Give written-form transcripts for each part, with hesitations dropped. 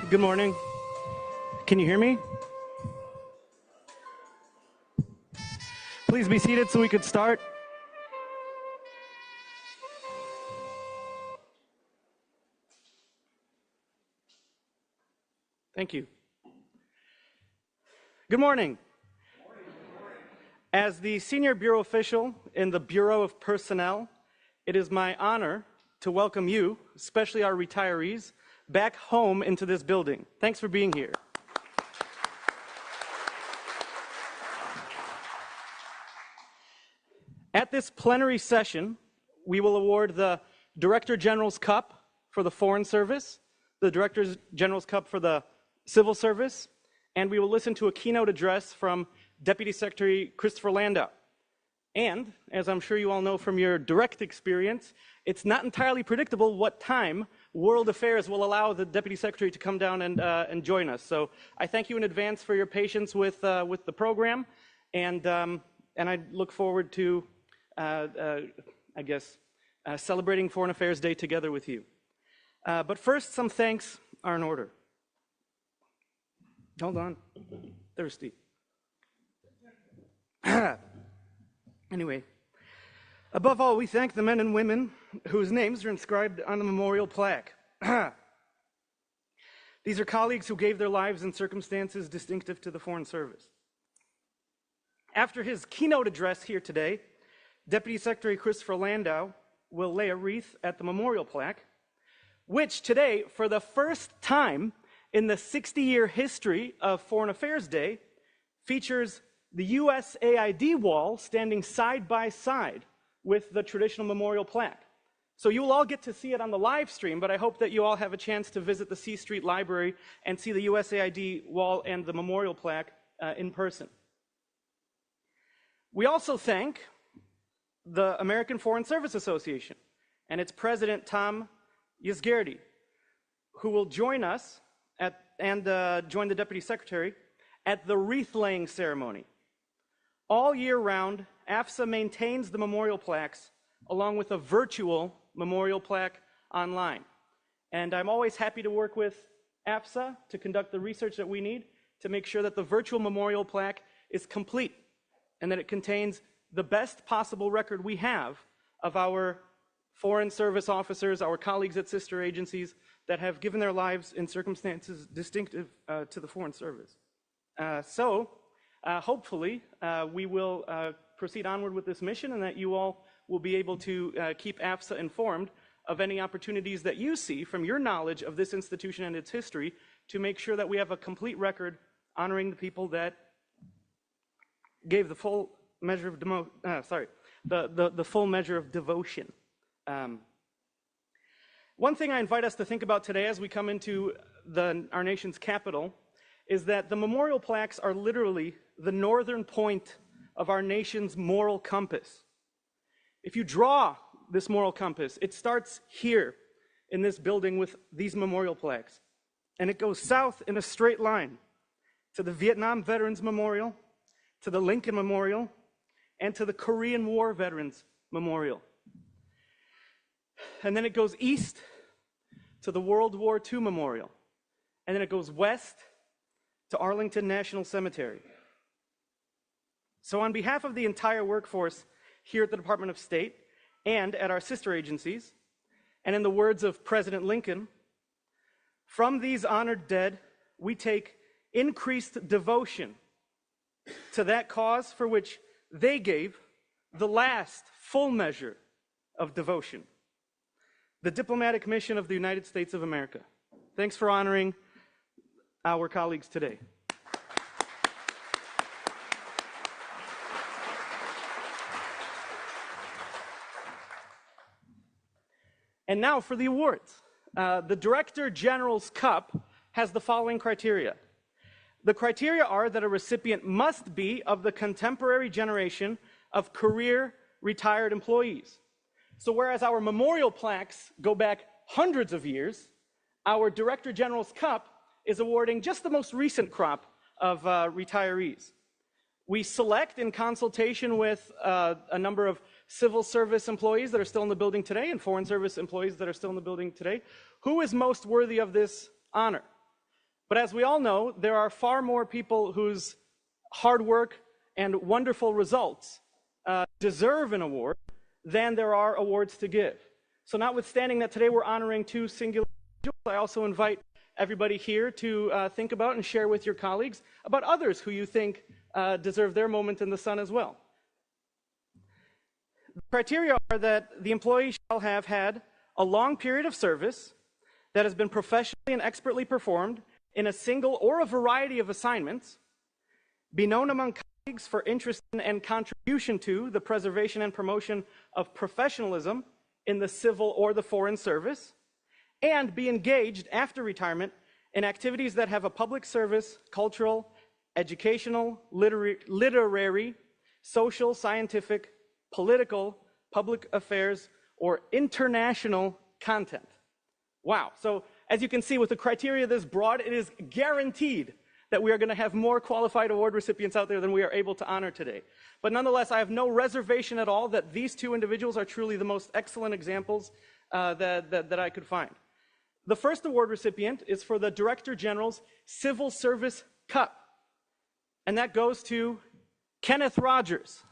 Good morning. Can you hear me? Please be seated so we could start. Thank you. Good morning. As the senior bureau official in the Bureau of Personnel, it is my honor to welcome you, especially our retirees, back home into this building. Thanks for being here. At this plenary session, we will award the Director General's Cup for the Foreign Service, the Director General's Cup for the Civil Service, and we will listen to a keynote address from Deputy Secretary Christopher Landau. And, as I'm sure you all know from your direct experience, it's not entirely predictable what time World Affairs will allow the Deputy Secretary to come down and join us. So I thank you in advance for your patience with the program, and I look forward to, celebrating Foreign Affairs Day together with you. But first, some thanks are in order. Hold on. Thirsty. Anyway, above all, we thank the men and women whose names are inscribed on the memorial plaque. These are colleagues who gave their lives in circumstances distinctive to the Foreign Service. After his keynote address here today, Deputy Secretary Christopher Landau will lay a wreath at the memorial plaque, which today, for the first time in the 60-year history of Foreign Affairs Day, features the USAID wall standing side by side with the traditional memorial plaque. So you will all get to see it on the live stream, but I hope that you all have a chance to visit the C Street Library and see the USAID wall and the memorial plaque in person. We also thank the American Foreign Service Association and its president, Tom Yasgardi, who will join us join the Deputy Secretary at the wreath-laying ceremony. All year round, AFSA maintains the memorial plaques along with a virtual memorial plaque online. And I'm always happy to work with AFSA to conduct the research that we need to make sure that the virtual memorial plaque is complete and that it contains the best possible record we have of our Foreign Service officers, our colleagues at sister agencies that have given their lives in circumstances distinctive to the Foreign Service. Hopefully, we will proceed onward with this mission and that you all will be able to keep AFSA informed of any opportunities that you see from your knowledge of this institution and its history to make sure that we have a complete record honoring the people that gave the full measure of the full measure of devotion. One thing I invite us to think about today as we come into our nation's capital is that the memorial plaques are literally the northern point of our nation's moral compass. If you draw this moral compass, it starts here in this building with these memorial plaques, and it goes south in a straight line to the Vietnam Veterans Memorial, to the Lincoln Memorial, and to the Korean War Veterans Memorial. And then it goes east to the World War II Memorial, and then it goes west to Arlington National Cemetery. So on behalf of the entire workforce here at the Department of State and at our sister agencies, and in the words of President Lincoln, from these honored dead, we take increased devotion to that cause for which they gave the last full measure of devotion, the diplomatic mission of the United States of America. Thanks for honoring our colleagues today. And now for the awards. The Director General's Cup has the following criteria. The criteria are that a recipient must be of the contemporary generation of career retired employees. So whereas our memorial plaques go back hundreds of years, our Director General's Cup is awarding just the most recent crop of retirees. We select in consultation with a number of civil service employees that are still in the building today and foreign service employees that are still in the building today, who is most worthy of this honor. But as we all know, there are far more people whose hard work and wonderful results deserve an award than there are awards to give. So notwithstanding that today we're honoring two singular individuals, I also invite everybody here to think about and share with your colleagues about others who you think deserve their moment in the sun as well. The criteria are that the employee shall have had a long period of service that has been professionally and expertly performed in a single or a variety of assignments, be known among colleagues for interest in and contribution to the preservation and promotion of professionalism in the civil or the foreign service, and be engaged after retirement in activities that have a public service, cultural, educational, literary, social, scientific, political, public affairs, or international content. Wow. So as you can see, with the criteria this broad, it is guaranteed that we are going to have more qualified award recipients out there than we are able to honor today. But nonetheless, I have no reservation at all that these two individuals are truly the most excellent examples that I could find. The first award recipient is for the Director General's Civil Service Cup, and that goes to Kenneth Rogers.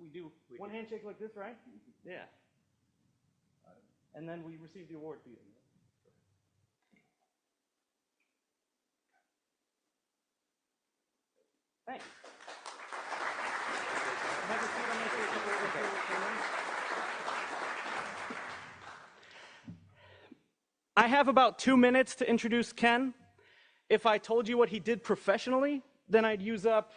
We do one handshake like this, right? Yeah. And then we receive the award for you. Thanks. Have a seat. I'm going to say a couple of things. I have about 2 minutes to introduce Ken. If I told you what he did professionally, then I'd use up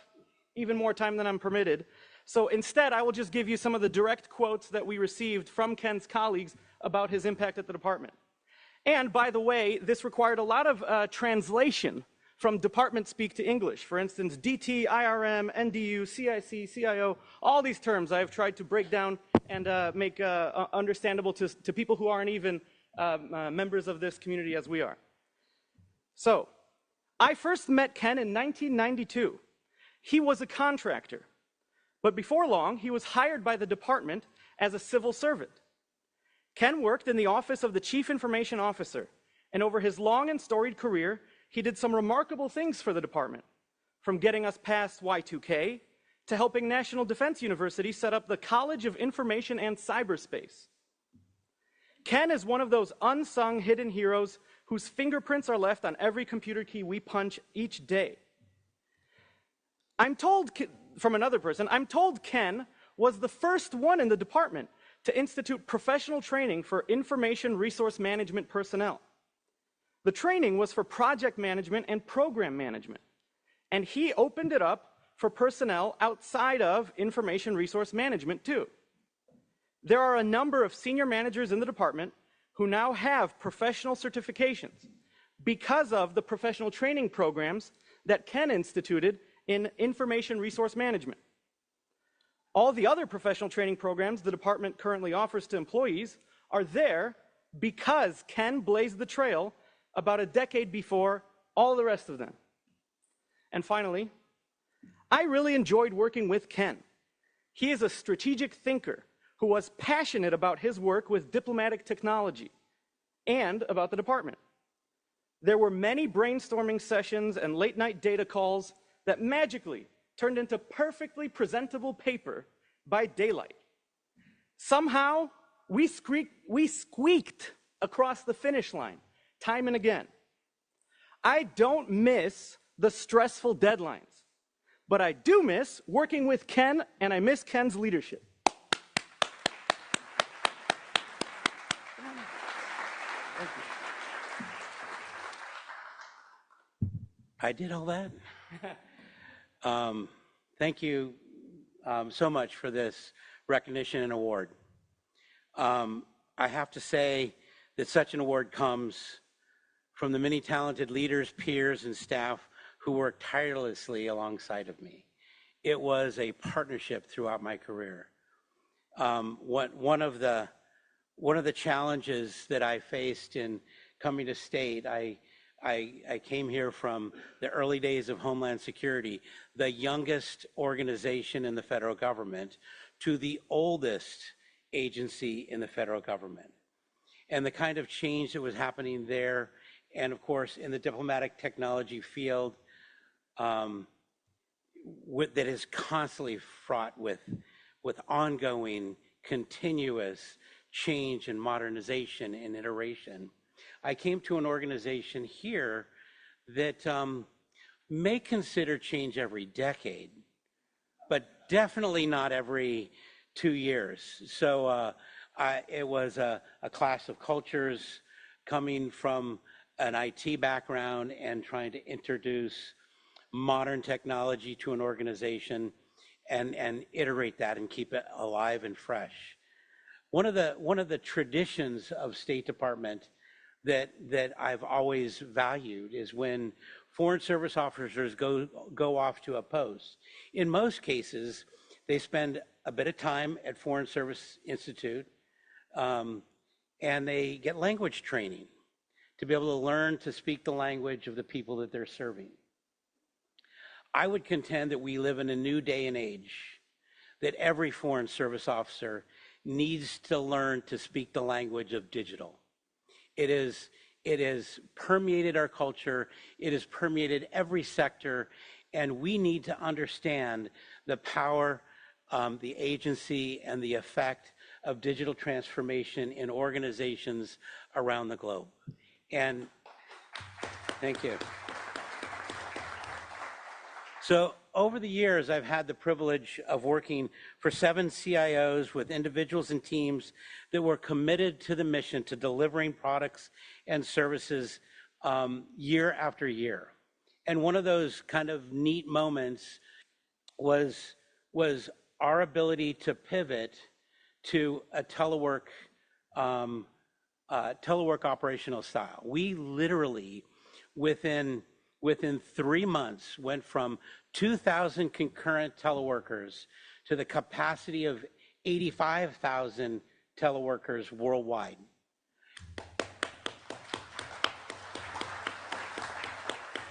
even more time than I'm permitted. So instead, I will just give you some of the direct quotes that we received from Ken's colleagues about his impact at the department. And by the way, this required a lot of translation from department speak to English. For instance, DT, IRM, NDU, CIC, CIO, all these terms I have tried to break down and make understandable to people who aren't even members of this community as we are. So, I first met Ken in 1992. He was a contractor. But before long, he was hired by the department as a civil servant. Ken worked in the office of the Chief Information Officer, and over his long and storied career, he did some remarkable things for the department, from getting us past Y2K to helping National Defense University set up the College of Information and Cyberspace. Ken is one of those unsung hidden heroes whose fingerprints are left on every computer key we punch each day. I'm told, from another person, I'm told Ken was the first one in the department to institute professional training for information resource management personnel. The training was for project management and program management, and he opened it up for personnel outside of information resource management too. There are a number of senior managers in the department who now have professional certifications because of the professional training programs that Ken instituted in information resource management. All the other professional training programs the department currently offers to employees are there because Ken blazed the trail about a decade before all the rest of them. And finally, I really enjoyed working with Ken. He is a strategic thinker who was passionate about his work with diplomatic technology and about the department. There were many brainstorming sessions and late-night data calls that magically turned into perfectly presentable paper by daylight. Somehow, we squeaked across the finish line, time and again. I don't miss the stressful deadlines, but I do miss working with Ken, and I miss Ken's leadership. Thank you. I did all that? Thank you so much for this recognition and award. I have to say that such an award comes from the many talented leaders, peers, and staff who worked tirelessly alongside of me. It was a partnership throughout my career. One of the challenges that I faced in coming to state, I I came here from the early days of Homeland Security, the youngest organization in the federal government, to the oldest agency in the federal government. And the kind of change that was happening there, and of course in the diplomatic technology field, that is constantly fraught with ongoing, continuous change and modernization and iteration. I came to an organization here that may consider change every decade, but definitely not every 2 years. So it was a clash of cultures coming from an IT background and trying to introduce modern technology to an organization and iterate that and keep it alive and fresh. One of the traditions of State Department that I've always valued is when Foreign Service officers go off to a post. In most cases, they spend a bit of time at Foreign Service Institute, and they get language training to be able to learn to speak the language of the people that they're serving. I would contend that we live in a new day and age, that every Foreign Service officer needs to learn to speak the language of digital. It has permeated our culture, it has permeated every sector, and we need to understand the power, the agency, and the effect of digital transformation in organizations around the globe. And thank you. So over the years, I've had the privilege of working for 7 CIOs with individuals and teams that were committed to the mission to delivering products and services year after year. And one of those kind of neat moments was our ability to pivot to a telework operational style. We literally, within 3 months, went from 2,000 concurrent teleworkers to the capacity of 85,000 teleworkers worldwide.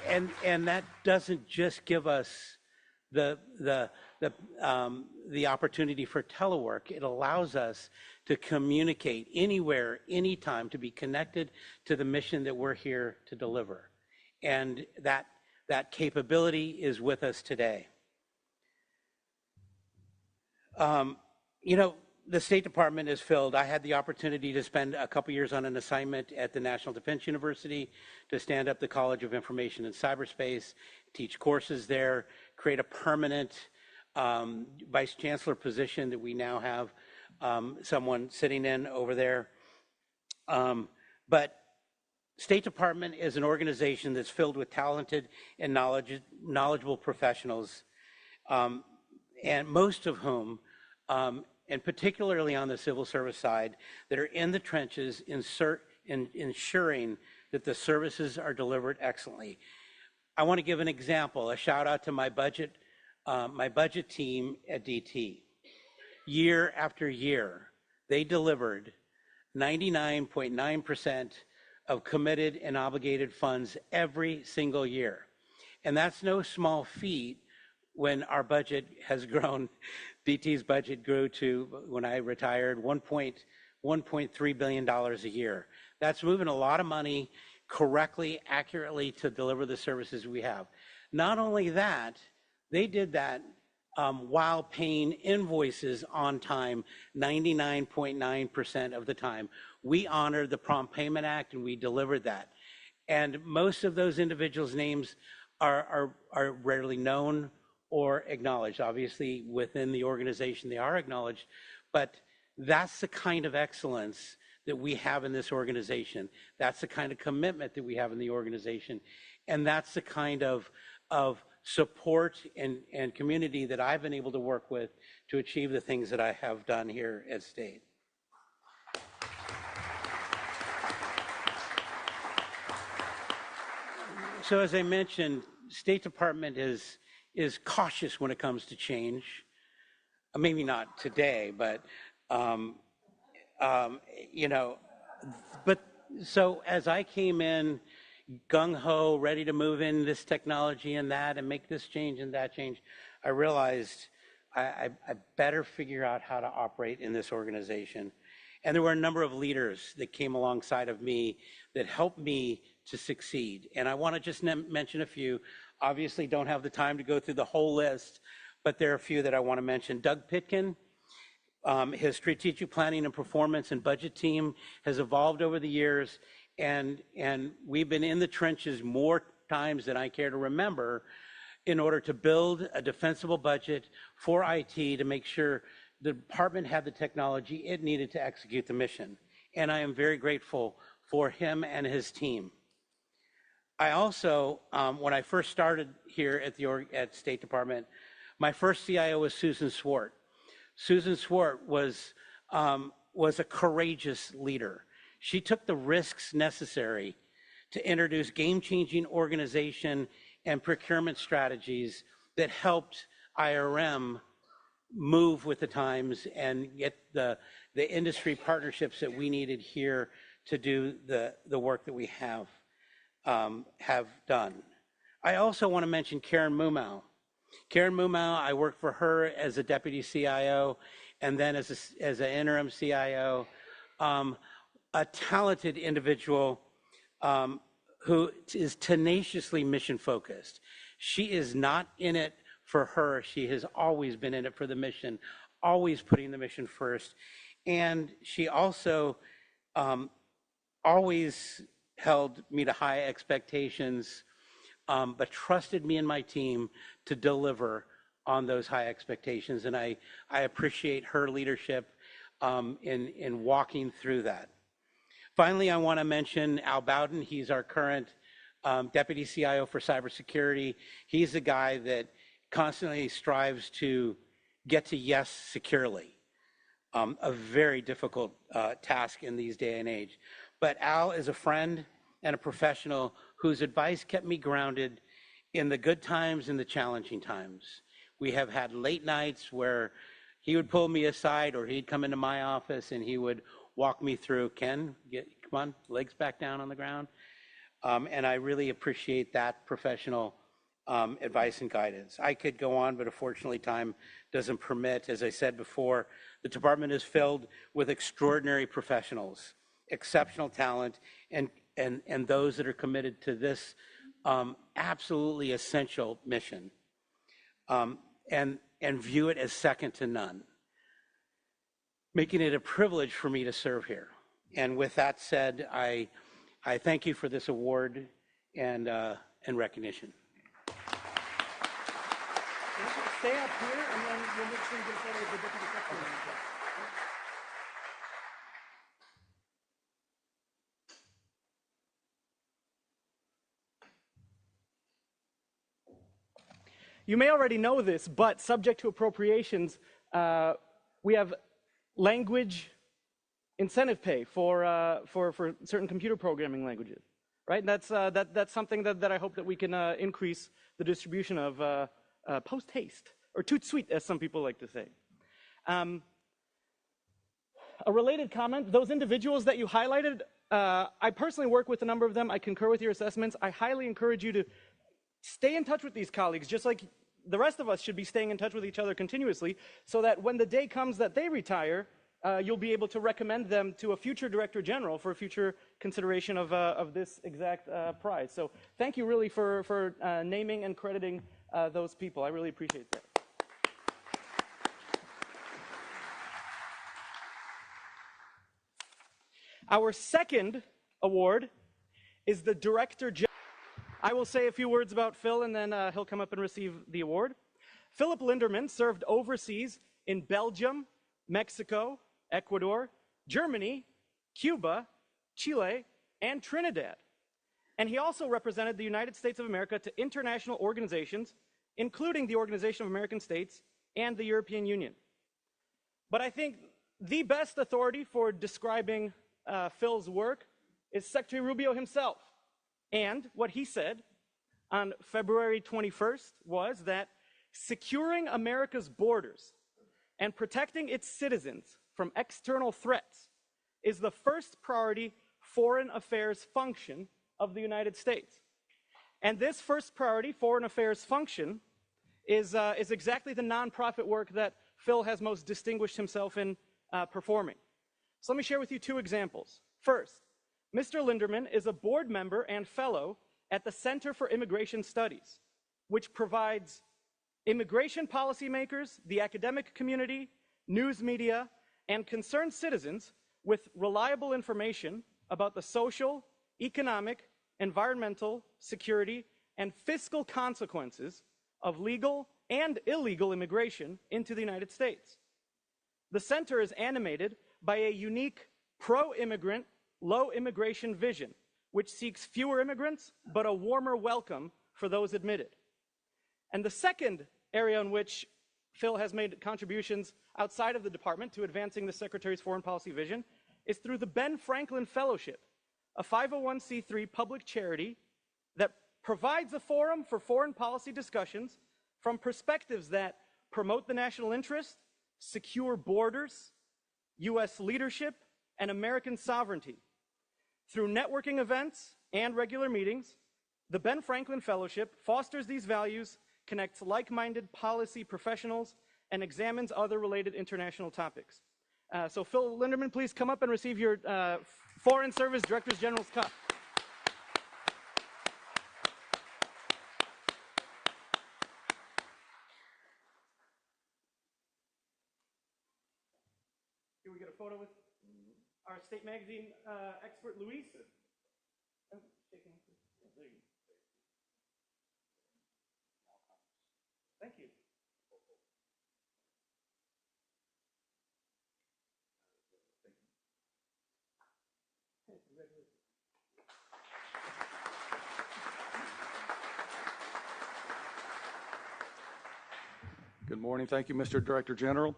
And that doesn't just give us the opportunity for telework. It allows us to communicate anywhere, anytime, to be connected to the mission that we're here to deliver. And that capability is with us today. You know, the State Department is filled. I had the opportunity to spend a couple years on an assignment at the National Defense University to stand up the College of Information and Cyberspace, teach courses there, create a permanent vice chancellor position that we now have someone sitting in over there. But State Department is an organization that's filled with talented and knowledgeable professionals, and most of whom, and particularly on the civil service side, that are in the trenches ensuring that the services are delivered excellently. I want to give an example, a shout out to my budget team at DT. Year after year, they delivered 99.9% of committed and obligated funds every single year. And that's no small feat when our budget has grown. DT's budget grew to, when I retired, $1.3 billion a year. That's moving a lot of money correctly, accurately to deliver the services we have. Not only that, they did that while paying invoices on time 99.9% of the time. We honored the Prompt Payment Act and we delivered that. And most of those individuals' names are rarely known or acknowledged. Obviously, within the organization, they are acknowledged, but that's the kind of excellence that we have in this organization. That's the kind of commitment that we have in the organization. And that's the kind of support and community that I've been able to work with to achieve the things that I have done here at State. So as I mentioned, State Department is cautious when it comes to change. Maybe not today, but you know, but so as I came in, gung-ho, ready to move in this technology and that and make this change and that change, I realized I better figure out how to operate in this organization. And there were a number of leaders that came alongside of me that helped me to succeed. And I want to just mention a few. Obviously, don't have the time to go through the whole list, but there are a few that I want to mention. Doug Pitkin, his strategic planning and performance and budget team has evolved over the years, and we've been in the trenches more times than I care to remember in order to build a defensible budget for IT to make sure the department had the technology it needed to execute the mission. And I am very grateful for him and his team. I also, when I first started here at State Department, my first CIO was Susan Swart. Susan Swart was a courageous leader. She took the risks necessary to introduce game-changing organization and procurement strategies that helped IRM move with the times and get the industry partnerships that we needed here to do the work that we have done. I also want to mention Karen Mumau. Karen Mumau, I worked for her as a deputy CIO and then as an interim CIO. A talented individual who is tenaciously mission focused. She is not in it for her. She has always been in it for the mission, always putting the mission first. And she also always held me to high expectations, but trusted me and my team to deliver on those high expectations. And I appreciate her leadership in walking through that. Finally, I want to mention Al Bowden. He's our current Deputy CIO for cybersecurity. He's the guy that constantly strives to get to yes securely. A very difficult task in these day and age. But Al is a friend and a professional whose advice kept me grounded in the good times and the challenging times. We have had late nights where he would pull me aside or he'd come into my office and he would walk me through, Ken, come on, legs back down on the ground. And I really appreciate that professional advice and guidance. I could go on, but unfortunately time doesn't permit. As I said before, the department is filled with extraordinary professionals, exceptional talent, and those that are committed to this absolutely essential mission and view it as second to none, making it a privilege for me to serve here. And with that said, I thank you for this award and recognition. Stay up here, and then we'll make sure you get a photo of the deputy secretary. You may already know this, but subject to appropriations, we have language incentive pay for certain computer programming languages, right? That's something that I hope that we can increase the distribution of post haste, or tout de suite, as some people like to say. A related comment, those individuals that you highlighted, I personally work with a number of them. I concur with your assessments. I highly encourage you to stay in touch with these colleagues, just like the rest of us should be staying in touch with each other continuously, so that when the day comes that they retire, you'll be able to recommend them to a future Director General for future consideration of this exact prize. So thank you really for naming and crediting those people. I really appreciate that. Our second award is the Director General. I will say a few words about Phil, and then he'll come up and receive the award. Philip Linderman served overseas in Belgium, Mexico, Ecuador, Germany, Cuba, Chile, and Trinidad. And he also represented the United States of America to international organizations, including the Organization of American States and the European Union. But I think the best authority for describing Phil's work is Secretary Rubio himself. And what he said on February 21st was that securing America's borders and protecting its citizens from external threats is the first priority foreign affairs function of the United States. And this first priority, foreign affairs function, is exactly the nonprofit work that Phil has most distinguished himself in performing. So let me share with you two examples. First, Mr. Linderman is a board member and fellow at the Center for Immigration Studies, which provides immigration policymakers, the academic community, news media, and concerned citizens with reliable information about the social, economic, environmental, security, and fiscal consequences of legal and illegal immigration into the United States. The center is animated by a unique pro-immigrant, low-immigration vision, which seeks fewer immigrants, but a warmer welcome for those admitted. And the second area in which Phil has made contributions outside of the department to advancing the Secretary's foreign policy vision is through the Ben Franklin Fellowship, a 501c3 public charity that provides a forum for foreign policy discussions from perspectives that promote the national interest, secure borders, U.S. leadership, and American sovereignty. Through networking events and regular meetings, the Ben Franklin Fellowship fosters these values, connects like-minded policy professionals, and examines other related international topics. So Phil Linderman, please come up and receive your Foreign Service Directors General's Cup. Here we get a photo with our State Magazine expert, Luis. Thank you. Good morning. Thank you, Mr. Director General.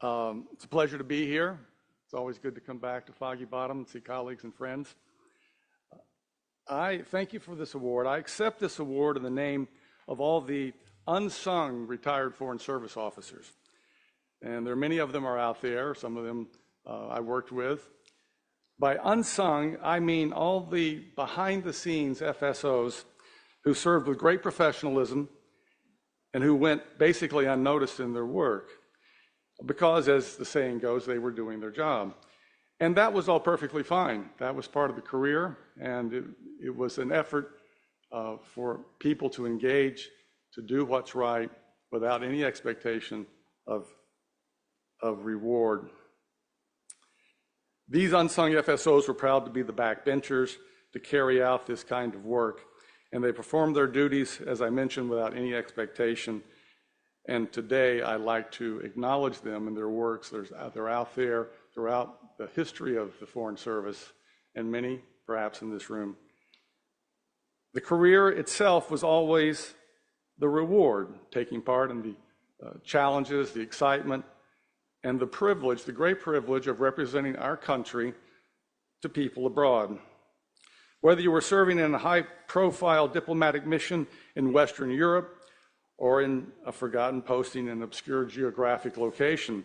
It's a pleasure to be here. It's always good to come back to Foggy Bottom and see colleagues and friends. I thank you for this award. I accept this award in the name of all the unsung retired Foreign Service officers. And there are many of them are out there. Some of them I worked with. By unsung, I mean all the behind-the-scenes FSOs who served with great professionalism and who went basically unnoticed in their work because, as the saying goes, they were doing their job. And that was all perfectly fine. That was part of the career, and it was an effort for people to engage, to do what's right without any expectation of reward. These unsung FSOs were proud to be the backbenchers to carry out this kind of work, and they performed their duties, as I mentioned, without any expectation. And today I'd like to acknowledge them and their works. They're out there throughout the history of the Foreign Service, and many perhaps in this room. The career itself was always the reward, taking part in the challenges, the excitement, and the privilege, the great privilege of representing our country to people abroad. Whether you were serving in a high-profile diplomatic mission in Western Europe or in a forgotten posting in an obscure geographic location,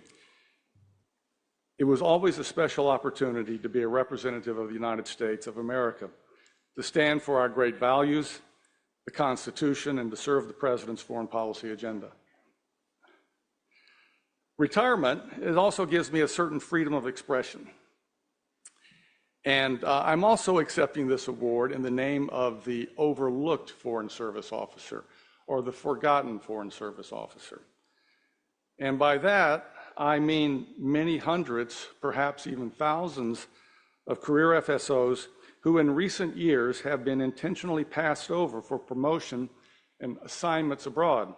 it was always a special opportunity to be a representative of the United States of America, to stand for our great values, the Constitution, and to serve the President's foreign policy agenda. Retirement, it also gives me a certain freedom of expression. And I'm also accepting this award in the name of the overlooked Foreign Service officer, or the forgotten Foreign Service officer. And by that, I mean many hundreds, perhaps even thousands, of career FSOs who in recent years have been intentionally passed over for promotion and assignments abroad.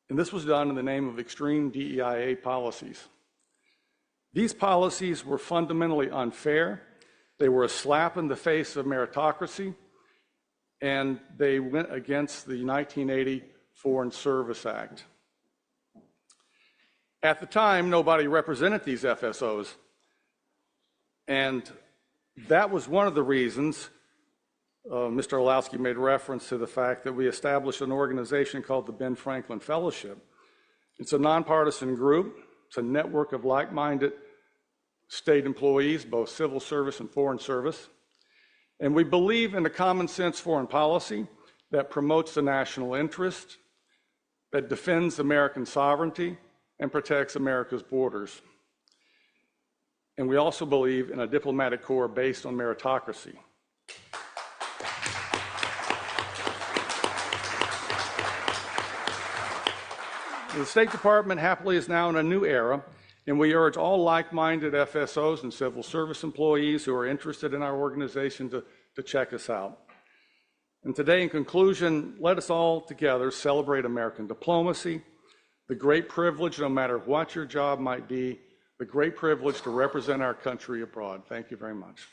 And this was done in the name of extreme DEIA policies. These policies were fundamentally unfair. They were a slap in the face of meritocracy, and they went against the 1980 Foreign Service Act. At the time, nobody represented these FSOs, and that was one of the reasons Mr. Olowski made reference to the fact that we established an organization called the Ben Franklin Fellowship. It's a nonpartisan group. It's a network of like-minded state employees, both civil service and foreign service. And we believe in a common sense foreign policy that promotes the national interest, that defends American sovereignty, and protects America's borders. And we also believe in a diplomatic corps based on meritocracy. The State Department happily is now in a new era, and we urge all like-minded FSOs and civil service employees who are interested in our organization to check us out. And today, in conclusion, let us all together celebrate American diplomacy, the great privilege, no matter what your job might be, the great privilege to represent our country abroad. Thank you very much.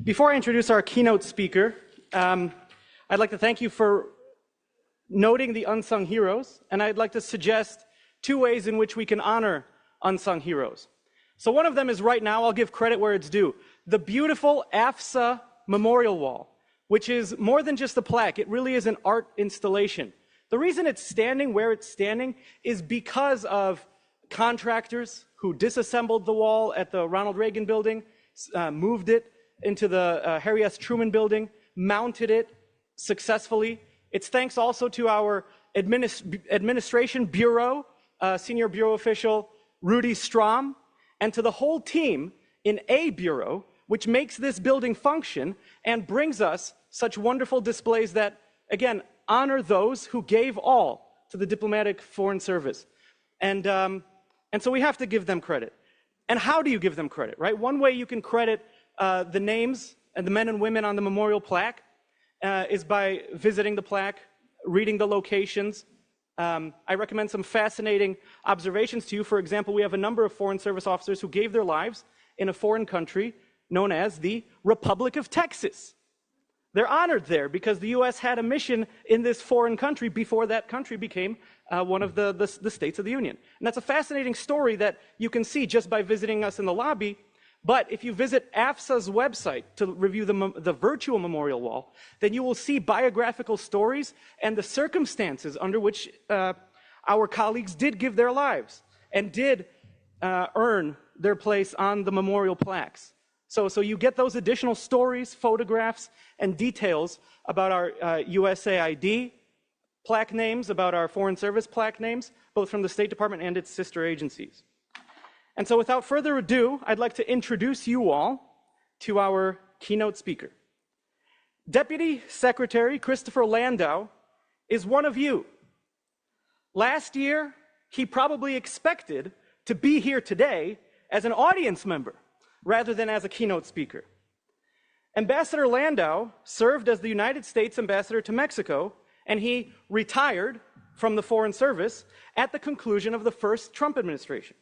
Before I introduce our keynote speaker, I'd like to thank you for noting the unsung heroes, and I'd like to suggest 2 ways in which we can honor unsung heroes. So one of them is right now, I'll give credit where it's due, the beautiful AFSA memorial wall, which is more than just a plaque. It really is an art installation. The reason it's standing where it's standing is because of contractors who disassembled the wall at the Ronald Reagan building, moved it into the Harry S. Truman building, mounted it successfully. It's thanks also to our administration bureau, senior bureau official Rudy Strom, and to the whole team in A Bureau, which makes this building function and brings us such wonderful displays that, again, honor those who gave all to the diplomatic foreign service. And so we have to give them credit. And how do you give them credit, right? One way you can credit the names and the men and women on the memorial plaque is by visiting the plaque, reading the locations. I recommend some fascinating observations to you. For example, we have a number of Foreign Service officers who gave their lives in a foreign country known as the Republic of Texas. They're honored there because the U.S. had a mission in this foreign country before that country became one of the states of the Union. And that's a fascinating story that you can see just by visiting us in the lobby. But if you visit AFSA's website to review the virtual memorial wall, then you will see biographical stories and the circumstances under which our colleagues did give their lives and did earn their place on the memorial plaques. So you get those additional stories, photographs, and details about our USAID plaque names, about our Foreign Service plaque names, both from the State Department and its sister agencies. And so without further ado, I'd like to introduce you all to our keynote speaker. Deputy Secretary Christopher Landau is one of you. Last year, he probably expected to be here today as an audience member rather than as a keynote speaker. Ambassador Landau served as the United States ambassador to Mexico, and he retired from the Foreign Service at the conclusion of the first Trump administration.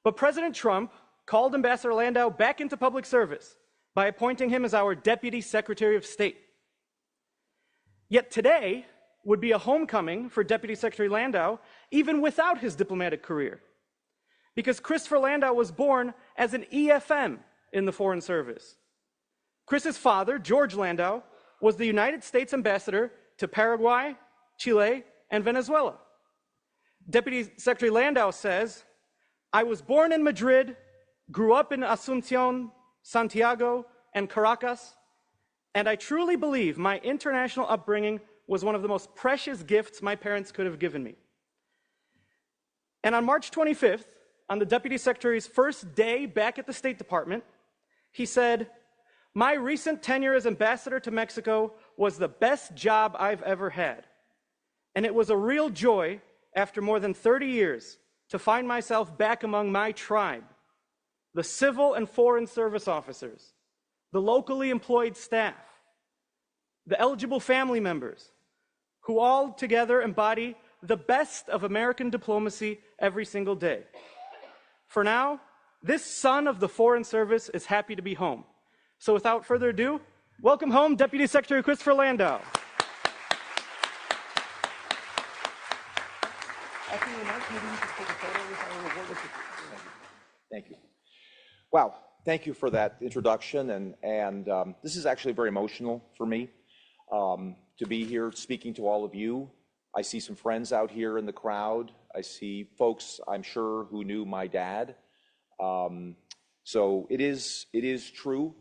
But President Trump called Ambassador Landau back into public service by appointing him as our Deputy Secretary of State. Yet today would be a homecoming for Deputy Secretary Landau, even without his diplomatic career, because Christopher Landau was born as an EFM in the Foreign Service. Chris's father, George Landau, was the United States ambassador to Paraguay, Chile, and Venezuela. Deputy Secretary Landau says, "I was born in Madrid, grew up in Asunción, Santiago, and Caracas, and I truly believe my international upbringing was one of the most precious gifts my parents could have given me." And on March 25th, on the Deputy Secretary's first day back at the State Department, he said, "My recent tenure as ambassador to Mexico was the best job I've ever had. And it was a real joy, after more than 30 years, to find myself back among my tribe, the civil and foreign service officers, the locally employed staff, the eligible family members, who all together embody the best of American diplomacy every single day. For now, this son of the Foreign Service is happy to be home. So without further ado, welcome home Deputy Secretary Christopher Landau." Thank you. Wow, thank you for that introduction, and this is actually very emotional for me to be here speaking to all of you. I see some friends out here in the crowd. I see folks, I'm sure, who knew my dad. So it is true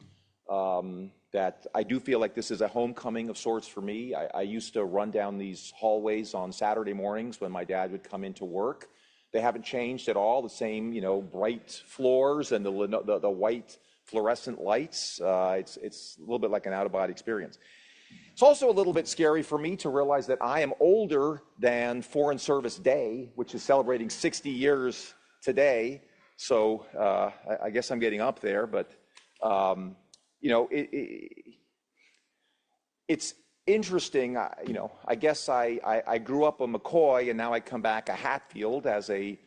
that I do feel like this is a homecoming of sorts for me. I used to run down these hallways on Saturday mornings when my dad would come into work. They haven't changed at all. The same, bright floors and the white fluorescent lights. It's a little bit like an out-of-body experience. It's also a little bit scary for me to realize that I am older than Foreign Service Day, which is celebrating 60 years today. So I guess I'm getting up there, but it's interesting. I guess I grew up a McCoy, and now I come back a Hatfield as a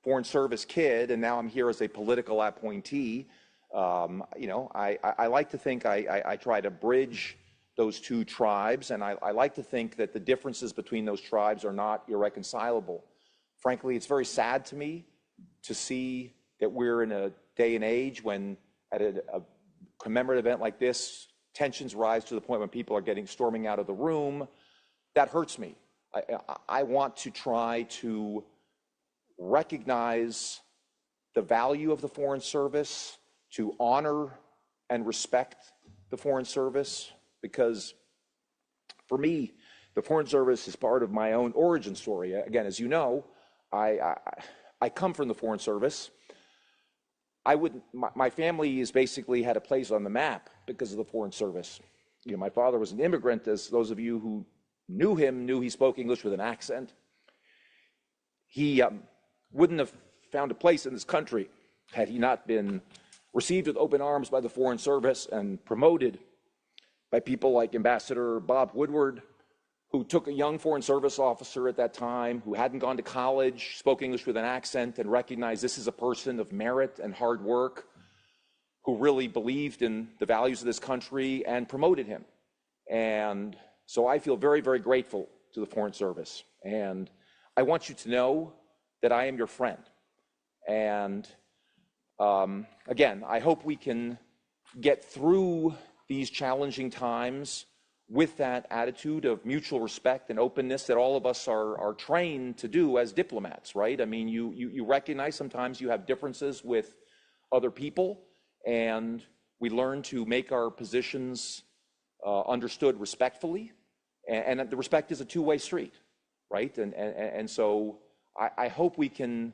Foreign Service kid, and now I'm here as a political appointee. I like to think I try to bridge those two tribes, and I like to think that the differences between those tribes are not irreconcilable. Frankly, it's very sad to me to see that we're in a day and age when at a commemorative event like this, tensions rise to the point when people are storming out of the room. That hurts me. I want to try to recognize the value of the Foreign Service, to honor and respect the Foreign Service, because for me, the Foreign Service is part of my own origin story. Again, as you know, I come from the Foreign Service. My family has basically had a place on the map because of the Foreign Service. My father was an immigrant, as those of you who knew him knew he spoke English with an accent. He wouldn't have found a place in this country had he not been received with open arms by the Foreign Service and promoted by people like Ambassador Bob Woodward, who took a young Foreign Service officer at that time who hadn't gone to college, spoke English with an accent, and recognized this is a person of merit and hard work who really believed in the values of this country and promoted him. And so I feel very, very grateful to the Foreign Service. And I want you to know that I am your friend. And again, I hope we can get through these challenging times with that attitude of mutual respect and openness that all of us are trained to do as diplomats, right? I mean, you recognize sometimes you have differences with other people, and we learn to make our positions understood respectfully, and the respect is a two-way street, right? And so I hope we can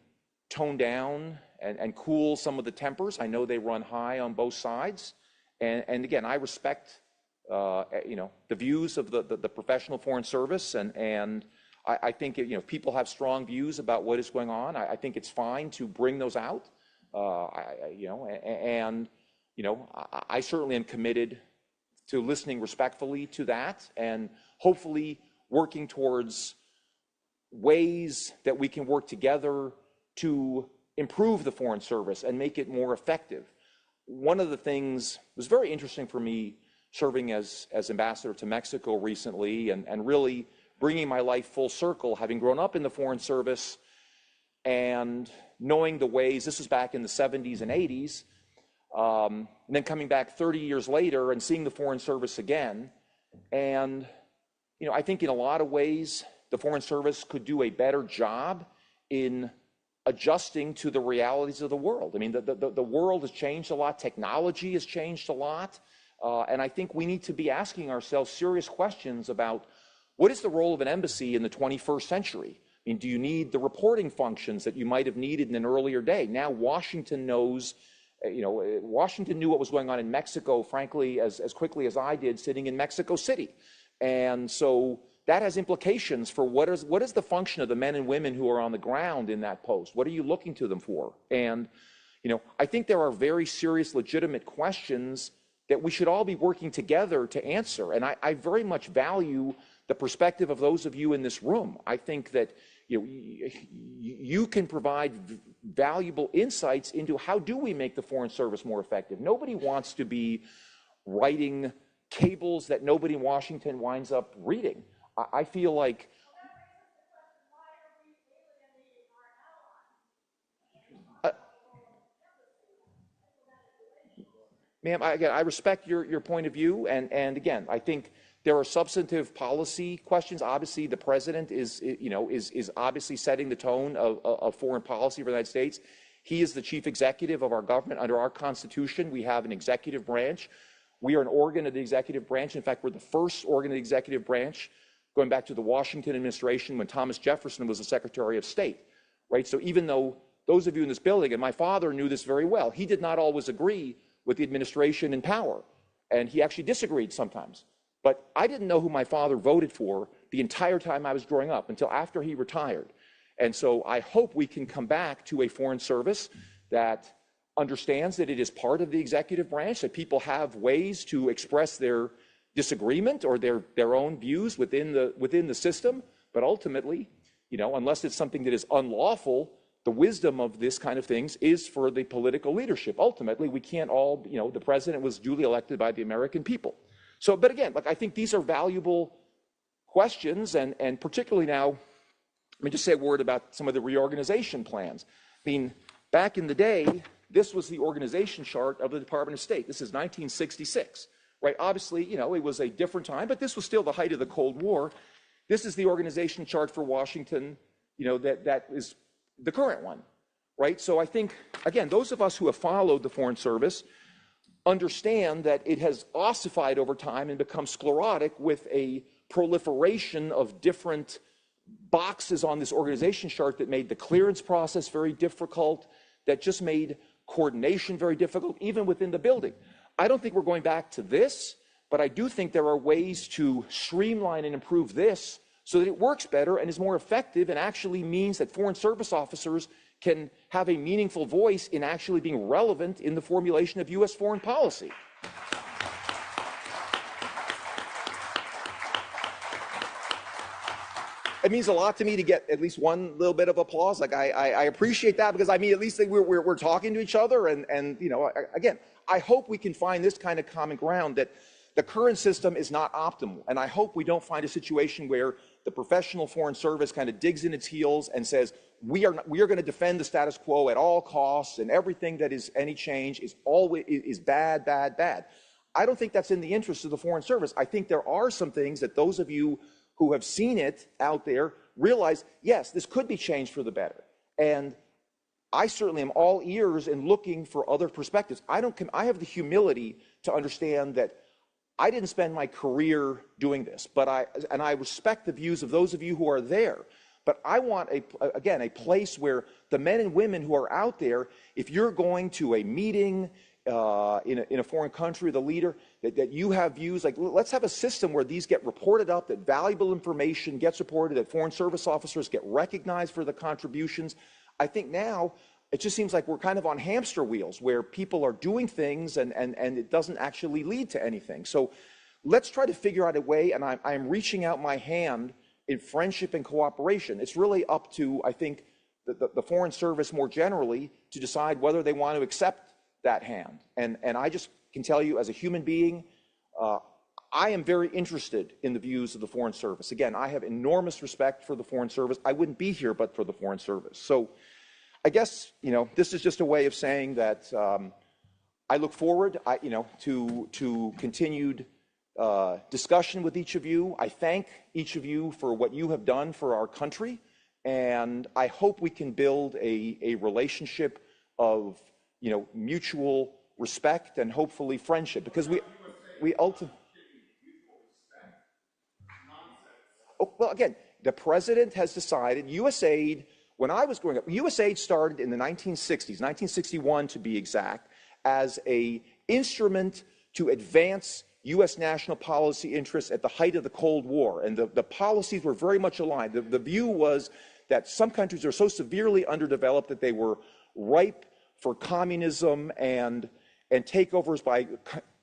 tone down and cool some of the tempers. I know they run high on both sides, and again, I respect the views of the professional Foreign Service, and I think if people have strong views about what is going on, I think it's fine to bring those out. I certainly am committed to listening respectfully to that, and hopefully working towards ways that we can work together to improve the Foreign Service and make it more effective. One of the things was very interesting for me serving as ambassador to Mexico recently, and really bringing my life full circle, having grown up in the Foreign Service and knowing the ways, this was back in the 70s and 80s, and then coming back 30 years later and seeing the Foreign Service again. And, I think in a lot of ways, the Foreign Service could do a better job in adjusting to the realities of the world. I mean, the world has changed a lot. Technology has changed a lot. And I think we need to be asking ourselves serious questions about what is the role of an embassy in the 21st century? I mean, do you need the reporting functions that you might have needed in an earlier day? Now Washington knows, Washington knew what was going on in Mexico, frankly, as quickly as I did sitting in Mexico City. And so that has implications for what is the function of the men and women who are on the ground in that post? What are you looking to them for? And, I think there are very serious, legitimate questions that we should all be working together to answer. And I very much value the perspective of those of you in this room. I think that you can provide valuable insights into how do we make the Foreign Service more effective. Nobody wants to be writing cables that nobody in Washington winds up reading. I feel like ma'am, I respect your point of view, and again, I think There are substantive policy questions. Obviously, the president is obviously setting the tone of foreign policy for the United States. He is the chief executive of our government. Under our Constitution, we have an executive branch. We are an organ of the executive branch. In fact, we're the first organ of the executive branch, going back to the Washington administration when Thomas Jefferson was the Secretary of State, right? So even though those of you in this building, and my father knew this very well, he did not always agree with the administration in power, and he actually disagreed sometimes. But I didn't know who my father voted for the entire time I was growing up until after he retired. And so I hope we can come back to a foreign service that understands that it is part of the executive branch, that people have ways to express their disagreement or their own views within the system. But ultimately, unless it's something that is unlawful, the wisdom of this kind of things is for the political leadership. Ultimately, we can't all, the president was duly elected by the American people. So, but again, I think these are valuable questions, and particularly now, let me just say a word about some of the reorganization plans. I mean, back in the day, this was the organization chart of the Department of State. This is 1966, right? Obviously, it was a different time, but this was still the height of the Cold War. This is the organization chart for Washington, that is the current one, right? So I think, again, those of us who have followed the Foreign Service understand that it has ossified over time and become sclerotic with a proliferation of different boxes on this organization chart that made the clearance process very difficult, that just made coordination very difficult, even within the building. I don't think we're going back to this, but I do think there are ways to streamline and improve this so that it works better and is more effective and actually means that foreign service officers can have a meaningful voice in actually being relevant in the formulation of U.S. foreign policy. It means a lot to me to get at least one little bit of applause. Like I appreciate that, because I mean, at least we're talking to each other, and again, I hope we can find this kind of common ground, that the current system is not optimal, and I hope we don't find a situation where the professional foreign service kind of digs in its heels and says we are going to defend the status quo at all costs, and everything that is any change is bad, bad, bad. I don't think that's in the interest of the Foreign Service. I think there are some things that those of you who have seen it out there realize, yes, this could be changed for the better. And I certainly am all ears in looking for other perspectives. I have the humility to understand that I didn't spend my career doing this, but I respect the views of those of you who are there. But I want, again, a place where the men and women who are out there, if you're going to a meeting in a foreign country, the leader, that you have views, like, let's have a system where these get reported up, that valuable information gets reported, that foreign service officers get recognized for the contributions. I think now it just seems like we're kind of on hamster wheels, where people are doing things and it doesn't actually lead to anything. So let's try to figure out a way, and I'm reaching out my hand in friendship and cooperation. It's really up to, I think, the Foreign Service more generally to decide whether they want to accept that hand. And I just can tell you, as a human being, I am very interested in the views of the Foreign Service. Again, I have enormous respect for the Foreign Service. I wouldn't be here but for the Foreign Service. So I guess, this is just a way of saying that I look forward, to continued discussion with each of you. I thank each of you for what you have done for our country, and I hope we can build a relationship of mutual respect and hopefully friendship, because we ultimately. Oh, well, again, the president has decided. USAID, when I was growing up, USAID started in the 1960s, 1961 to be exact, as an instrument to advance U.S. national policy interests at the height of the Cold War, and the policies were very much aligned. The view was that some countries are so severely underdeveloped that they were ripe for communism and takeovers by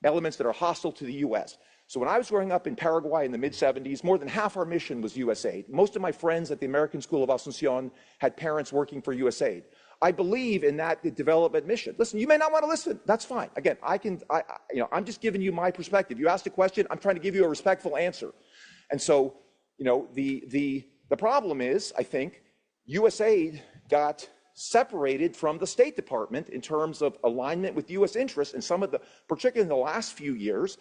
elements that are hostile to the U.S. So when I was growing up in Paraguay in the mid-'70s, more than half our mission was USAID. Most of my friends at the American School of Asuncion had parents working for USAID. I believe in that development mission. Listen, you may not want to listen. That's fine. Again, I'm just giving you my perspective. You asked a question. I'm trying to give you a respectful answer. And so, the problem is, I think, USAID got separated from the State Department in terms of alignment with U.S. interests, and particularly in the last few years,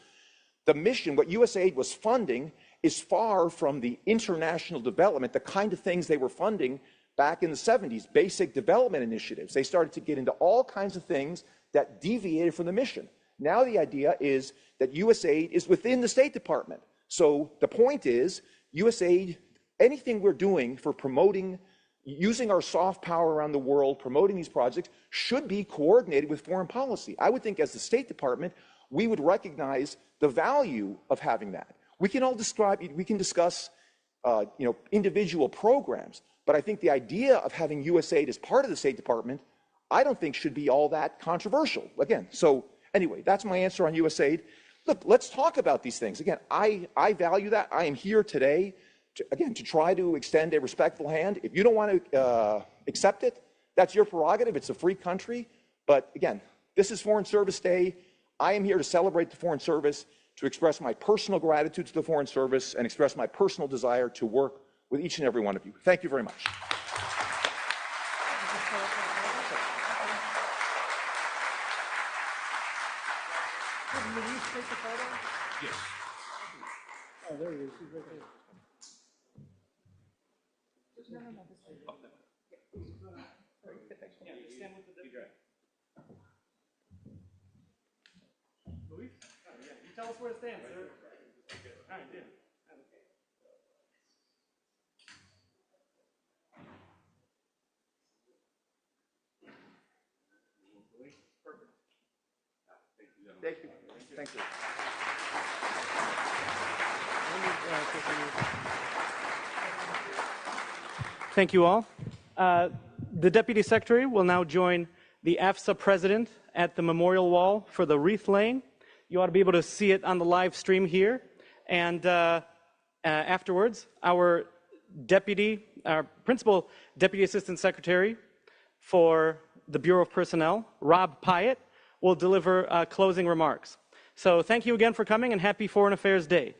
The mission, what USAID was funding, is far from the international development, the kind of things they were funding back in the 70s, basic development initiatives. They started to get into all kinds of things that deviated from the mission. Now the idea is that USAID is within the State Department. So the point is, USAID, anything we're doing for promoting, using our soft power around the world, promoting these projects, should be coordinated with foreign policy. I would think as the State Department, we would recognize the value of having that. We can all discuss individual programs, but I think the idea of having USAID as part of the State Department, I don't think should be all that controversial. Again, so anyway, that's my answer on USAID. Look, let's talk about these things. Again, I value that. I am here today, to try to extend a respectful hand. If you don't want to accept it, that's your prerogative. It's a free country. But again, this is Foreign Service Day. I am here to celebrate the Foreign Service, to express my personal gratitude to the Foreign Service, and express my personal desire to work with each and every one of you. Thank you very much. Yes. Oh, there he is. He's right there. No, this way. Oh, no. Yeah, stand with the deputy. Luis? Oh, yeah. You tell us where to stand, sir. All right, yeah. Perfect. Thank you. Thank you. Thank you all. The Deputy Secretary will now join the AFSA President at the memorial wall for the wreath laying. You ought to be able to see it on the live stream here. And afterwards, our Principal Deputy Assistant Secretary for the Bureau of Personnel, Rob Pyatt, will deliver closing remarks. So thank you again for coming, and happy Foreign Affairs Day.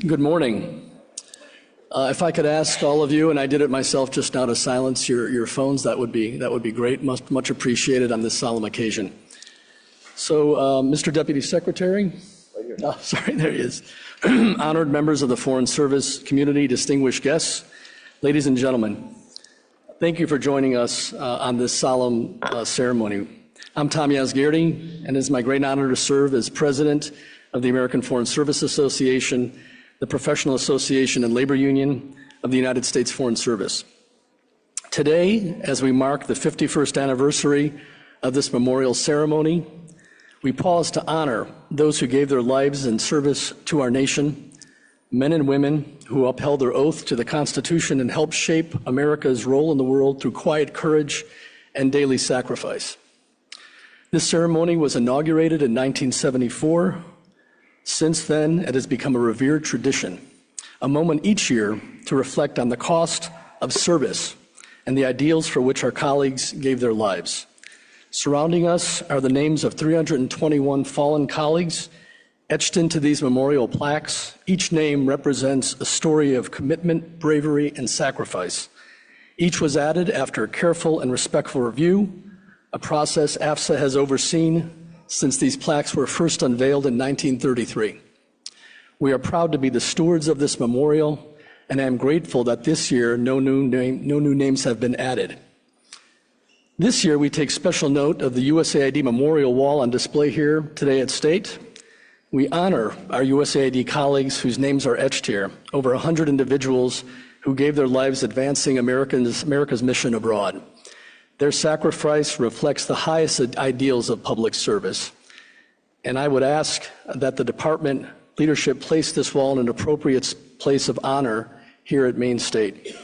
Good morning. If I could ask all of you, and I did it myself just now, to silence your phones, that would be great. Much appreciated on this solemn occasion. So, Mr. Deputy Secretary, right here. Oh, sorry, there he is. Honored members of the Foreign Service community, distinguished guests, ladies and gentlemen, thank you for joining us on this solemn ceremony. I'm Tom Yazgirdi, and it's my great honor to serve as President of the American Foreign Service Association, the Professional Association and Labor Union of the United States Foreign Service. Today, as we mark the 51st anniversary of this memorial ceremony, we pause to honor those who gave their lives in service to our nation, men and women who upheld their oath to the Constitution and helped shape America's role in the world through quiet courage and daily sacrifice. This ceremony was inaugurated in 1974. Since then, it has become a revered tradition, a moment each year to reflect on the cost of service and the ideals for which our colleagues gave their lives. Surrounding us are the names of 321 fallen colleagues etched into these memorial plaques. Each name represents a story of commitment, bravery, and sacrifice. Each was added after a careful and respectful review, a process AFSA has overseen since these plaques were first unveiled in 1933. We are proud to be the stewards of this memorial, and I am grateful that this year no new names have been added. This year we take special note of the USAID Memorial Wall on display here today at State. We honor our USAID colleagues whose names are etched here, over 100 individuals who gave their lives advancing America's mission abroad. Their sacrifice reflects the highest ideals of public service. And I would ask that the department leadership place this wall in an appropriate place of honor here at Maine State.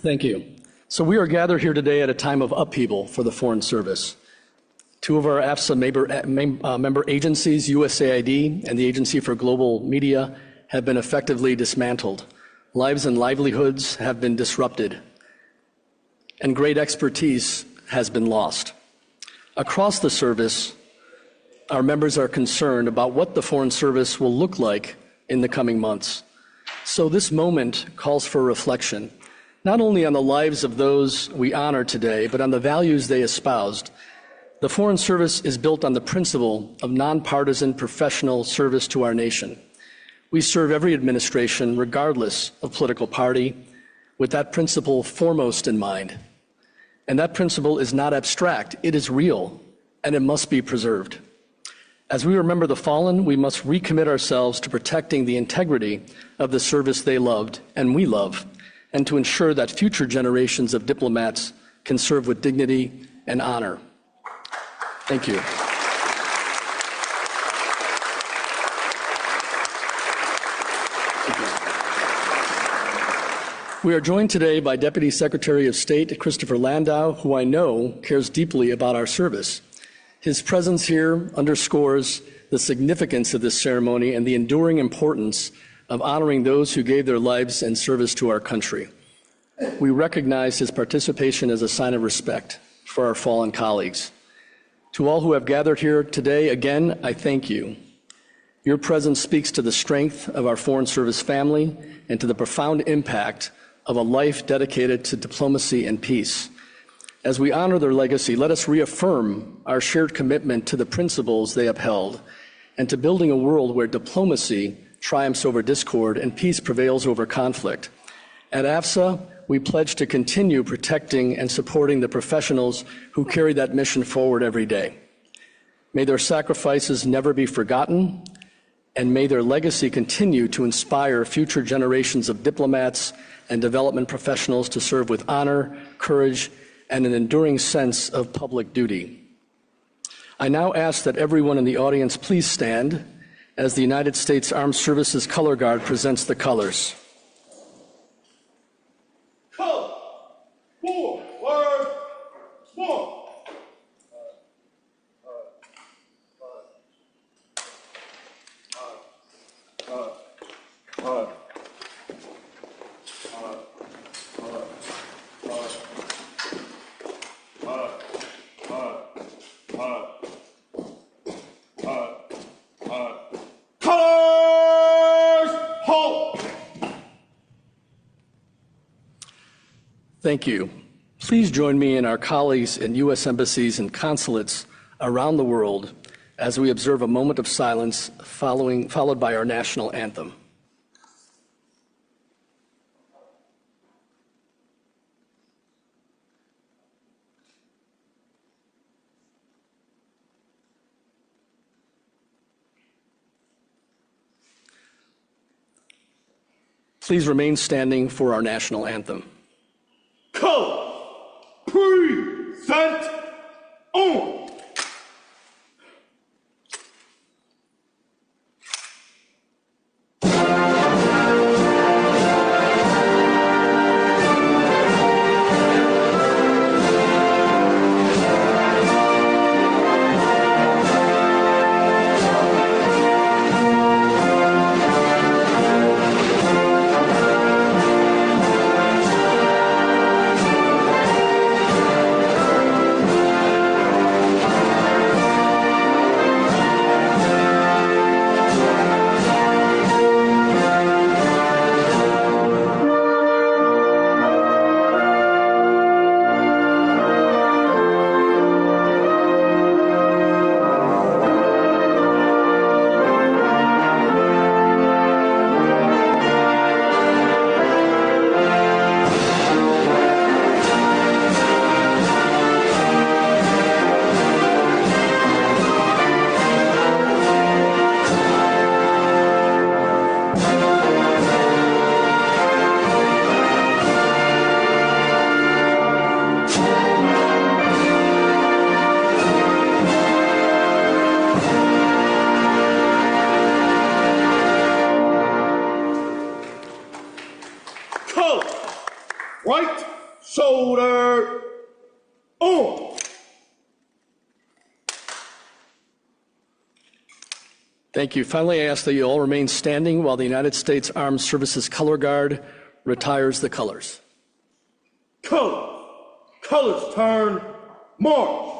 Thank you. So we are gathered here today at a time of upheaval for the Foreign Service. Two of our AFSA member agencies, USAID and the Agency for Global Media, have been effectively dismantled. Lives and livelihoods have been disrupted, and great expertise has been lost. Across the service, our members are concerned about what the Foreign Service will look like in the coming months. So this moment calls for reflection, not only on the lives of those we honor today, but on the values they espoused. The Foreign Service is built on the principle of nonpartisan professional service to our nation. We serve every administration, regardless of political party, with that principle foremost in mind. And that principle is not abstract, it is real, and it must be preserved. As we remember the fallen, we must recommit ourselves to protecting the integrity of the service they loved and we love, and to ensure that future generations of diplomats can serve with dignity and honor. Thank you. We are joined today by Deputy Secretary of State Christopher Landau, who I know cares deeply about our service. His presence here underscores the significance of this ceremony and the enduring importance of honoring those who gave their lives in service to our country. We recognize his participation as a sign of respect for our fallen colleagues. To all who have gathered here today, again, I thank you. Your presence speaks to the strength of our Foreign Service family and to the profound impact of a life dedicated to diplomacy and peace. As we honor their legacy, let us reaffirm our shared commitment to the principles they upheld and to building a world where diplomacy triumphs over discord and peace prevails over conflict. At AFSA, we pledge to continue protecting and supporting the professionals who carry that mission forward every day. May their sacrifices never be forgotten, and may their legacy continue to inspire future generations of diplomats and development professionals to serve with honor, courage, and an enduring sense of public duty. I now ask that everyone in the audience please stand as the United States Armed Services Color Guard presents the colors. Color, forward, one. Thank you. Please join me and our colleagues in U.S. embassies and consulates around the world as we observe a moment of silence followed by our national anthem. Please remain standing for our national anthem. Color, present, on. Right shoulder on. Thank you. Finally, I ask that you all remain standing while the United States Armed Services Color Guard retires the colors. Colors. Colors turn. March.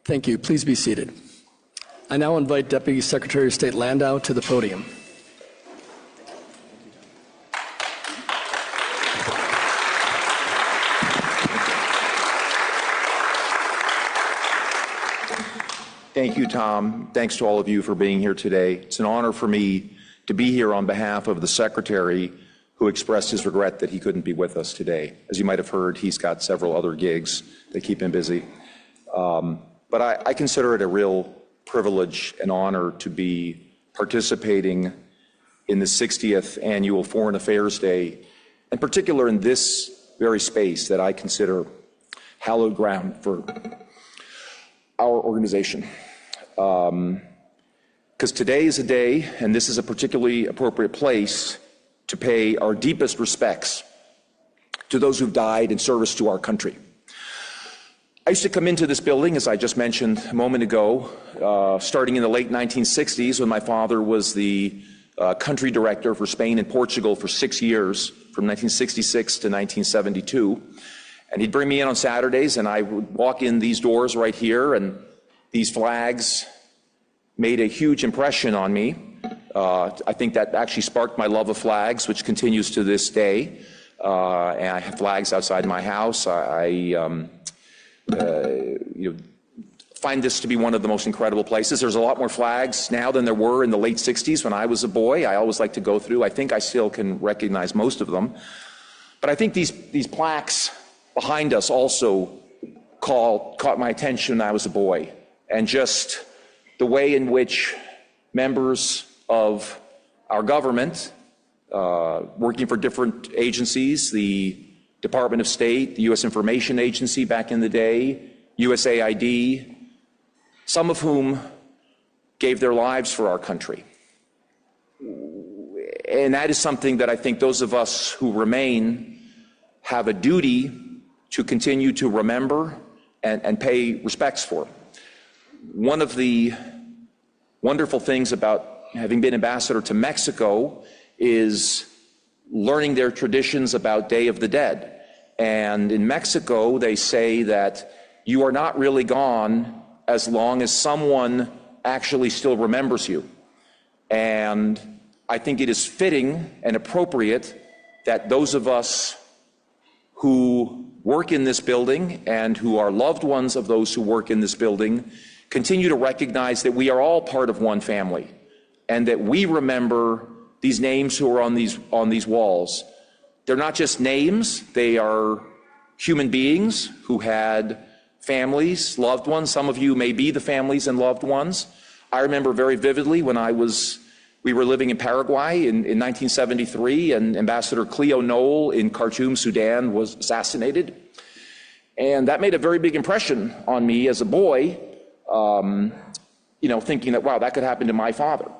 Thank you. Please be seated. I now invite Deputy Secretary of State Landau to the podium. Thank you, Tom. Thanks to all of you for being here today. It's an honor for me to be here on behalf of the Secretary, who expressed his regret that he couldn't be with us today. As you might have heard, he's got several other gigs that keep him busy. But I consider it a real privilege and honor to be participating in the 60th Annual Foreign Affairs Day in particular in this very space that I consider hallowed ground for our organization. Because today is a day, and this is a particularly appropriate place, to pay our deepest respects to those who've died in service to our country. I used to come into this building, as I just mentioned a moment ago, starting in the late 1960s when my father was the country director for Spain and Portugal for 6 years, from 1966 to 1972. And he'd bring me in on Saturdays, and I would walk in these doors right here, and these flags made a huge impression on me. I think that actually sparked my love of flags, which continues to this day. And I have flags outside my house. Find this to be one of the most incredible places. There's a lot more flags now than there were in the late 60s when I was a boy. I always like to go through. I think I still can recognize most of them. But I think these plaques behind us also caught my attention when I was a boy. And just the way in which members of our government, working for different agencies, the Department of State, the U.S. Information Agency back in the day, USAID, some of whom gave their lives for our country. And that is something that I think those of us who remain have a duty to continue to remember and pay respects for. One of the wonderful things about having been ambassador to Mexico is learning their traditions about Day of the Dead. And in Mexico, they say that you are not really gone as long as someone actually still remembers you. And I think it is fitting and appropriate that those of us who work in this building and who are loved ones of those who work in this building continue to recognize that we are all part of one family, and that we remember these names who are on these walls. They're not just names, they are human beings who had families, loved ones. Some of you may be the families and loved ones. I remember very vividly when we were living in Paraguay in 1973, and Ambassador Cleo Noel in Khartoum, Sudan, was assassinated. And that made a very big impression on me as a boy, thinking that, wow, that could happen to my father.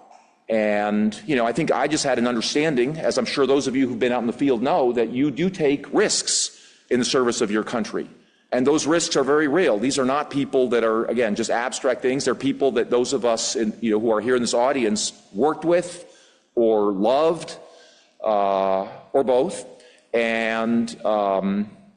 And, I think I just had an understanding, as I'm sure those of you who've been out in the field know, that you do take risks in the service of your country. And those risks are very real. These are not people that are, again, just abstract things. They're people that those of us who are here in this audience worked with or loved or both. And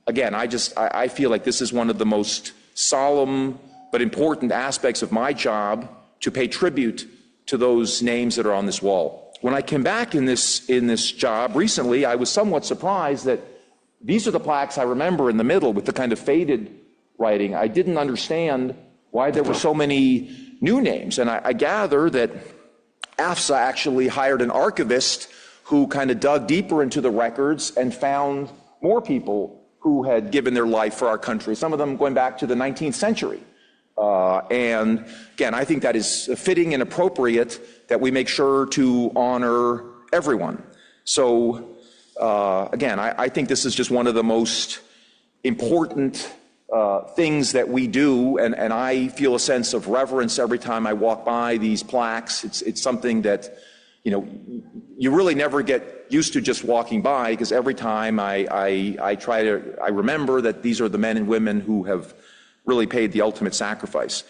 again, I feel like this is one of the most solemn but important aspects of my job, to pay tribute to those names that are on this wall. When I came back in this job recently, I was somewhat surprised that these are the plaques I remember in the middle with the kind of faded writing. I didn't understand why there were so many new names. And I gather that AFSA actually hired an archivist who kind of dug deeper into the records and found more people who had given their life for our country, some of them going back to the 19th century. And again, I think that is fitting and appropriate that we make sure to honor everyone. So again, I think this is just one of the most important things that we do, and I feel a sense of reverence every time I walk by these plaques. It's something that, you really never get used to just walking by, because every time I remember that these are the men and women who have really paid the ultimate sacrifice.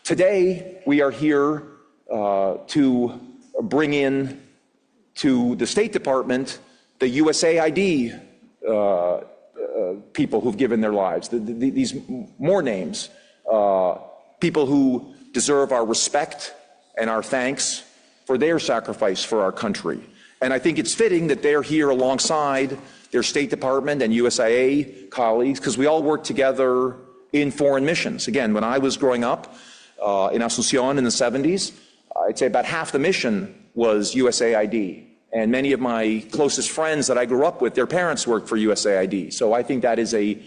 Today, we are here to bring in to the State Department the USAID people who've given their lives, these more names, people who deserve our respect and our thanks for their sacrifice for our country. And I think it's fitting that they're here alongside their State Department and USAID colleagues, because we all work together in foreign missions. Again, when I was growing up in Asunción in the 70s, I'd say about half the mission was USAID. And many of my closest friends that I grew up with, their parents worked for USAID. So I think that is a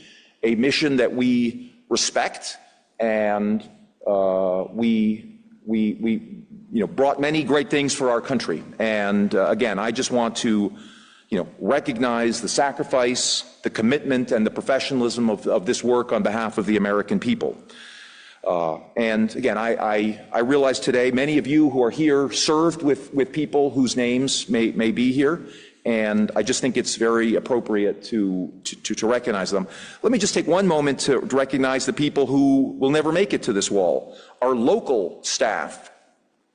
mission that we respect, and we brought many great things for our country. And again, I just want to recognize the sacrifice, the commitment, and the professionalism of this work on behalf of the American people. And again, I realize today many of you who are here served with people whose names may be here, and I just think it's very appropriate to recognize them. Let me just take one moment to recognize the people who will never make it to this wall, our local staff,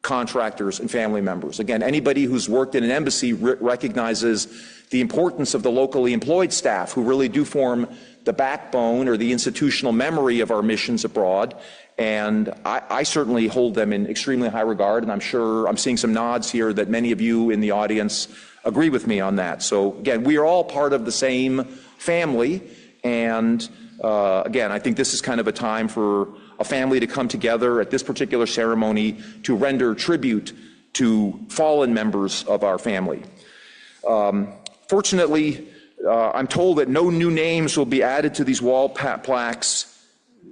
contractors, and family members. Again, anybody who's worked in an embassy recognizes the importance of the locally employed staff who really do form the backbone or the institutional memory of our missions abroad. And I certainly hold them in extremely high regard, and I'm sure I'm seeing some nods here that many of you in the audience agree with me on that. So again, we are all part of the same family, and again, I think this is kind of a time for a family to come together at this particular ceremony to render tribute to fallen members of our family. Fortunately, I'm told that no new names will be added to these wall plaques,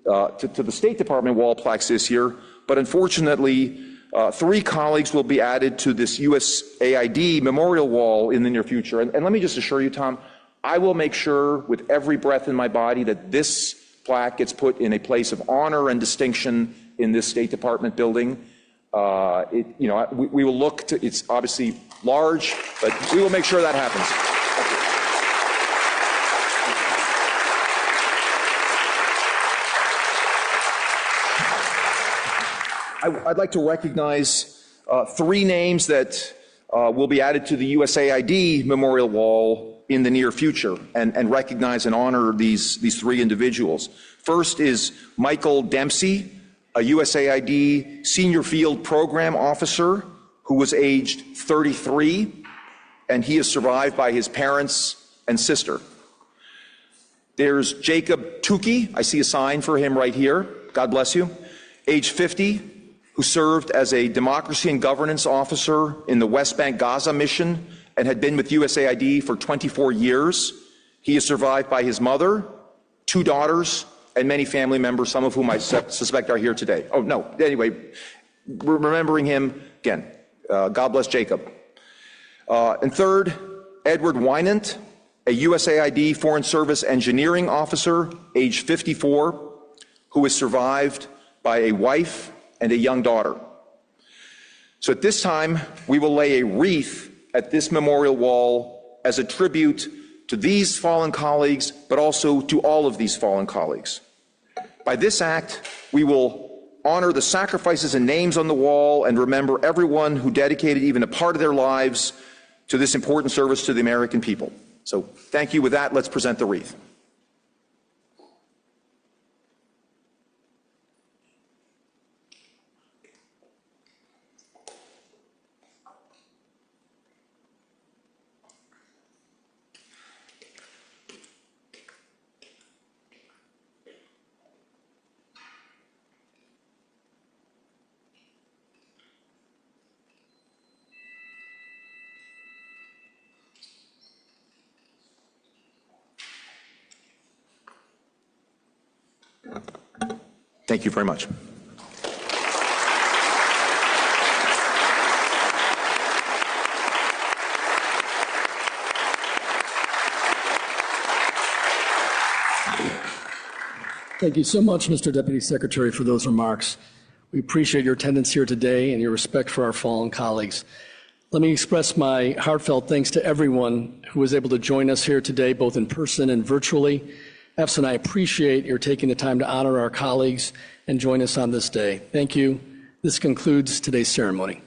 to the State Department wall plaques this year, but unfortunately, 3 colleagues will be added to this USAID memorial wall in the near future. And let me just assure you, Tom, I will make sure with every breath in my body that this plaque gets put in a place of honor and distinction in this State Department building. We will look to, it's obviously large, but we will make sure that happens. I'd like to recognize 3 names that will be added to the USAID memorial wall in the near future and recognize and honor these 3 individuals. First is Michael Dempsey, a USAID Senior Field Program Officer who was aged 33, and he is survived by his parents and sister. There's Jacob Tukey, I see a sign for him right here, God bless you, age 50, who served as a democracy and governance officer in the West Bank Gaza mission and had been with USAID for 24 years. He is survived by his mother, 2 daughters, and many family members, some of whom I suspect are here today. Oh, no, anyway, we're remembering him again. God bless Jacob. And third, Edward Wynant, a USAID Foreign Service engineering officer, age 54, who is survived by a wife and a young daughter. So at this time, we will lay a wreath at this memorial wall as a tribute to these fallen colleagues, but also to all of these fallen colleagues. By this act, we will honor the sacrifices and names on the wall and remember everyone who dedicated even a part of their lives to this important service to the American people. So thank you. With that, let's present the wreath. Thank you very much. Thank you so much, Mr. Deputy Secretary, for those remarks. We appreciate your attendance here today and your respect for our fallen colleagues. Let me express my heartfelt thanks to everyone who was able to join us here today, both in person and virtually. EFSA and I appreciate your taking the time to honor our colleagues and join us on this day. Thank you. This concludes today's ceremony.